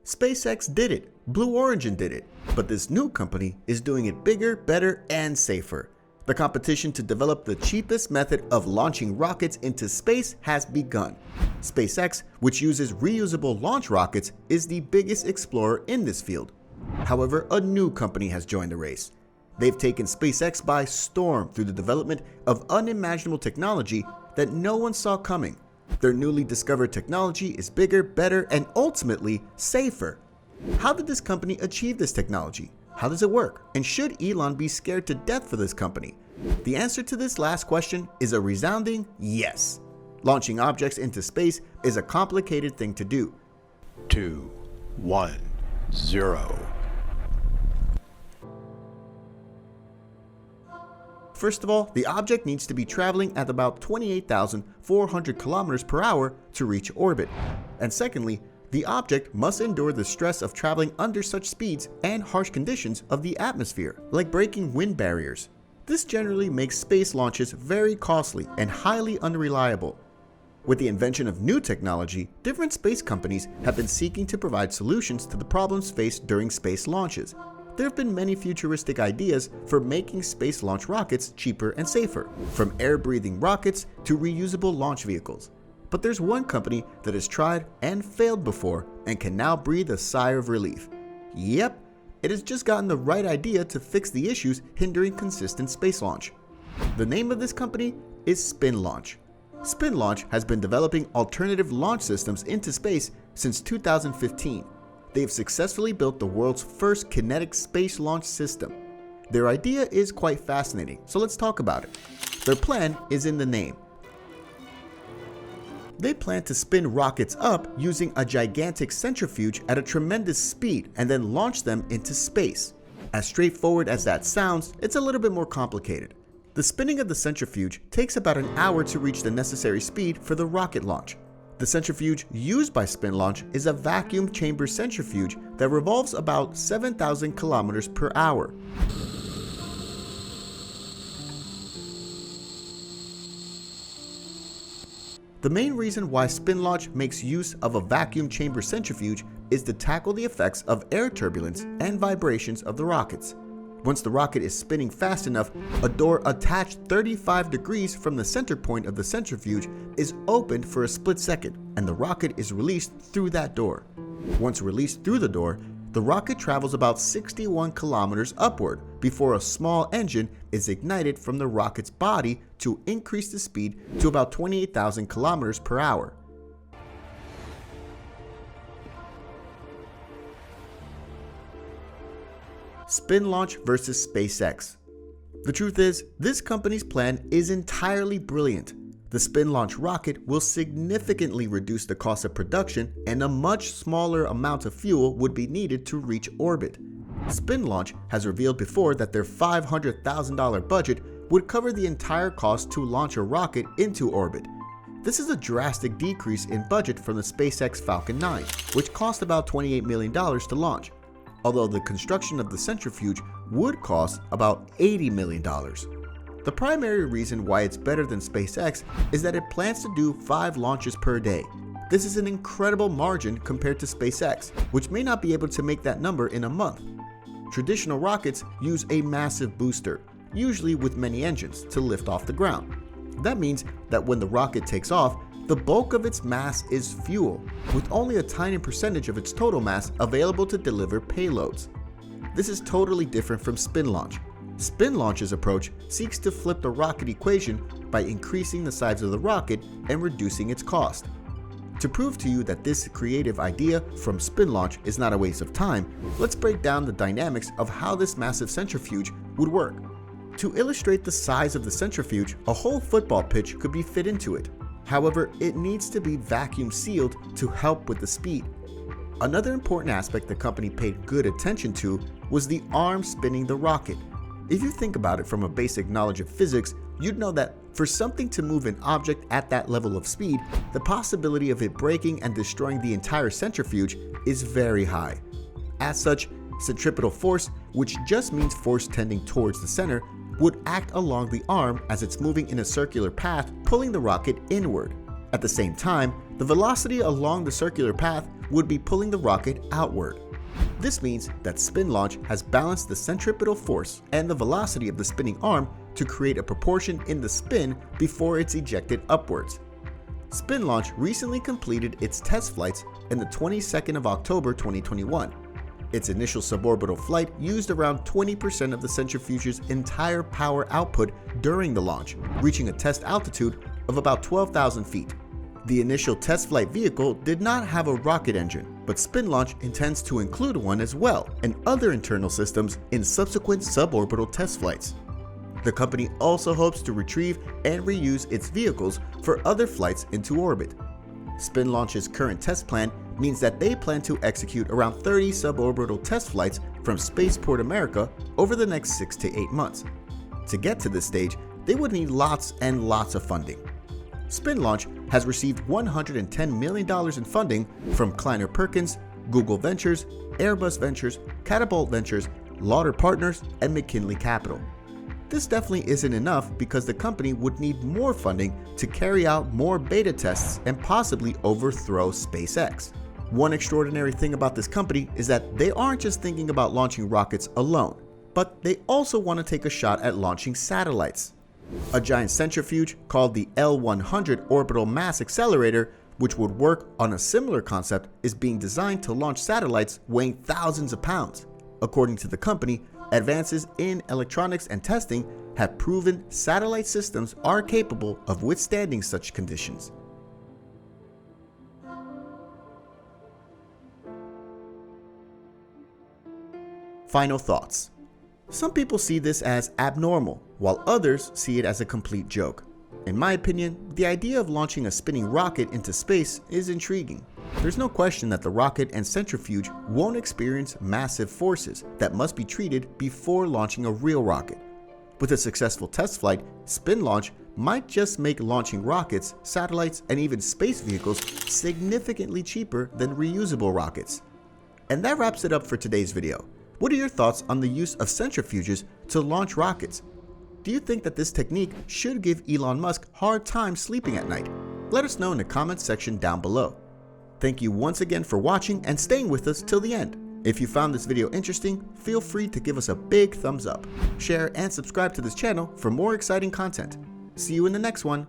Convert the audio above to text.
SpaceX did it, Blue Origin did it, but this new company is doing it bigger, better, and safer. The competition to develop the cheapest method of launching rockets into space has begun. SpaceX, which uses reusable launch rockets, is the biggest explorer in this field. However, a new company has joined the race. They've taken SpaceX by storm through the development of unimaginable technology that no one saw coming. Their newly discovered technology is bigger, better, and ultimately safer. How did this company achieve this technology? How does it work? And should Elon be scared to death for this company? The answer to this last question is a resounding yes. Launching objects into space is a complicated thing to do. 2, 1, 0. First of all, the object needs to be traveling at about 28,400 kilometers per hour to reach orbit. And secondly, the object must endure the stress of traveling under such speeds and harsh conditions of the atmosphere, like breaking wind barriers. This generally makes space launches very costly and highly unreliable. With the invention of new technology, different space companies have been seeking to provide solutions to the problems faced during space launches. There have been many futuristic ideas for making space launch rockets cheaper and safer, from air-breathing rockets to reusable launch vehicles. But there's one company that has tried and failed before and can now breathe a sigh of relief. Yep, it has just gotten the right idea to fix the issues hindering consistent space launch. The name of this company is SpinLaunch. SpinLaunch has been developing alternative launch systems into space since 2015. They have successfully built the world's first kinetic space launch system. Their idea is quite fascinating, so let's talk about it. Their plan is in the name. They plan to spin rockets up using a gigantic centrifuge at a tremendous speed and then launch them into space. As straightforward as that sounds, it's a little bit more complicated. The spinning of the centrifuge takes about an hour to reach the necessary speed for the rocket launch. The centrifuge used by SpinLaunch is a vacuum chamber centrifuge that revolves about 7,000 kilometers per hour. The main reason why SpinLaunch makes use of a vacuum chamber centrifuge is to tackle the effects of air turbulence and vibrations of the rockets. Once the rocket is spinning fast enough, a door attached 35 degrees from the center point of the centrifuge is opened for a split second, and the rocket is released through that door. Once released through the door, the rocket travels about 61 kilometers upward before a small engine is ignited from the rocket's body to increase the speed to about 28,000 kilometers per hour. SpinLaunch versus SpaceX. The truth is, this company's plan is entirely brilliant. The SpinLaunch rocket will significantly reduce the cost of production, and a much smaller amount of fuel would be needed to reach orbit. SpinLaunch has revealed before that their $500,000 budget would cover the entire cost to launch a rocket into orbit. This is a drastic decrease in budget from the SpaceX Falcon 9, which cost about $28 million to launch, although the construction of the centrifuge would cost about $80 million. The primary reason why it's better than SpaceX is that it plans to do 5 launches per day. This is an incredible margin compared to SpaceX, which may not be able to make that number in a month. Traditional rockets use a massive booster, usually with many engines, to lift off the ground. That means that when the rocket takes off, the bulk of its mass is fuel, with only a tiny percentage of its total mass available to deliver payloads. This is totally different from SpinLaunch. SpinLaunch's approach seeks to flip the rocket equation by increasing the size of the rocket and reducing its cost. To prove to you that this creative idea from SpinLaunch is not a waste of time, let's break down the dynamics of how this massive centrifuge would work. To illustrate the size of the centrifuge, a whole football pitch could be fit into it. However, it needs to be vacuum sealed to help with the speed. Another important aspect the company paid good attention to was the arm spinning the rocket. If you think about it from a basic knowledge of physics, you'd know that for something to move an object at that level of speed, the possibility of it breaking and destroying the entire centrifuge is very high. As such, centripetal force, which just means force tending towards the center, would act along the arm as it's moving in a circular path, pulling the rocket inward. At the same time, the velocity along the circular path would be pulling the rocket outward. This means that SpinLaunch has balanced the centripetal force and the velocity of the spinning arm to create a proportion in the spin before it's ejected upwards. SpinLaunch recently completed its test flights on the 22nd of October 2021. Its initial suborbital flight used around 20% of the centrifuge's entire power output during the launch, reaching a test altitude of about 12,000 feet. The initial test flight vehicle did not have a rocket engine, but SpinLaunch intends to include one as well, and other internal systems in subsequent suborbital test flights. The company also hopes to retrieve and reuse its vehicles for other flights into orbit. SpinLaunch's current test plan means that they plan to execute around 30 suborbital test flights from Spaceport America over the next 6 to 8 months. To get to this stage, they would need lots and lots of funding. SpinLaunch has received $110 million in funding from Kleiner Perkins, Google Ventures, Airbus Ventures, Catapult Ventures, Lauder Partners, and McKinley Capital. This definitely isn't enough because the company would need more funding to carry out more beta tests and possibly overthrow SpaceX. One extraordinary thing about this company is that they aren't just thinking about launching rockets alone, but they also want to take a shot at launching satellites. A giant centrifuge called the L100 Orbital Mass Accelerator, which would work on a similar concept, is being designed to launch satellites weighing thousands of pounds. According to the company, advances in electronics and testing have proven satellite systems are capable of withstanding such conditions. Final thoughts. Some people see this as abnormal, while others see it as a complete joke. In my opinion, the idea of launching a spinning rocket into space is intriguing. There's no question that the rocket and centrifuge won't experience massive forces that must be treated before launching a real rocket. With a successful test flight, SpinLaunch might just make launching rockets, satellites, and even space vehicles significantly cheaper than reusable rockets. And that wraps it up for today's video. What are your thoughts on the use of centrifuges to launch rockets? Do you think that this technique should give Elon Musk hard time sleeping at night? Let us know in the comments section down below. Thank you once again for watching and staying with us till the end. If you found this video interesting, feel free to give us a big thumbs up, share, and subscribe to this channel for more exciting content. See you in the next one.